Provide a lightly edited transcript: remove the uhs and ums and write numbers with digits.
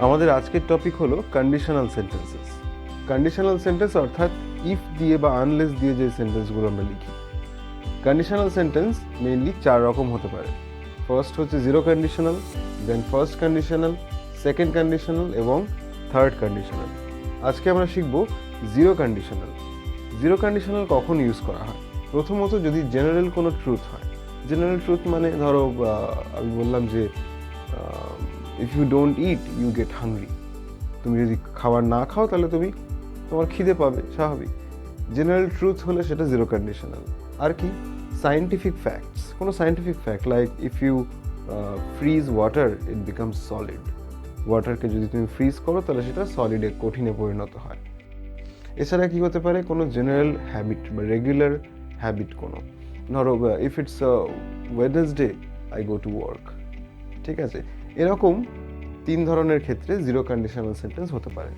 আমাদের আজকের টপিক হলো কন্ডিশনাল সেন্টেন্সেস। কন্ডিশনাল সেন্টেন্স অর্থাৎ ইফ দিয়ে বা আনলেস দিয়ে যে সেন্টেন্সগুলো আমরা লিখি। কন্ডিশনাল সেন্টেন্স মেইনলি 4 রকম হতে পারে। ফার্স্ট হচ্ছে জিরো কন্ডিশনাল, দেন ফার্স্ট কন্ডিশনাল, সেকেন্ড কন্ডিশনাল এবং থার্ড কন্ডিশনাল। আজকে আমরা শিখব জিরো কন্ডিশনাল। জিরো কন্ডিশনাল কখন ইউজ করা হয়? প্রথমত যদি জেনারেল কোনো ট্রুথ হয়। জেনারেল ট্রুথ মানে ধরো আমি বললাম যে if you don't eat you get hungry. তুমি যদি খাবার না খাও তাহলে তোমার খিদে পাবে, স্বাভাবিক। জেনারেল ট্রুথ হলে সেটা জিরো কন্ডিশনাল। আর কি? সায়েন্টিফিক ফ্যাক্টস, কোনো scientific fact like if you freeze water it becomes solid. ওয়াটারকে যদি তুমি ফ্রিজ করো তাহলে সেটা সলিডে, কঠিনে পরিণত হয়। এছাড়া কি হতে পারে? কোনো জেনারেল হ্যাবিট বা রেগুলার হ্যাবিট কোনো, ধরো if it's Wednesday I go to work. ঠিক আছে, এরকম 3 ধরনের ক্ষেত্রে জিরো কন্ডিশনাল সেন্টেন্স হতে পারে।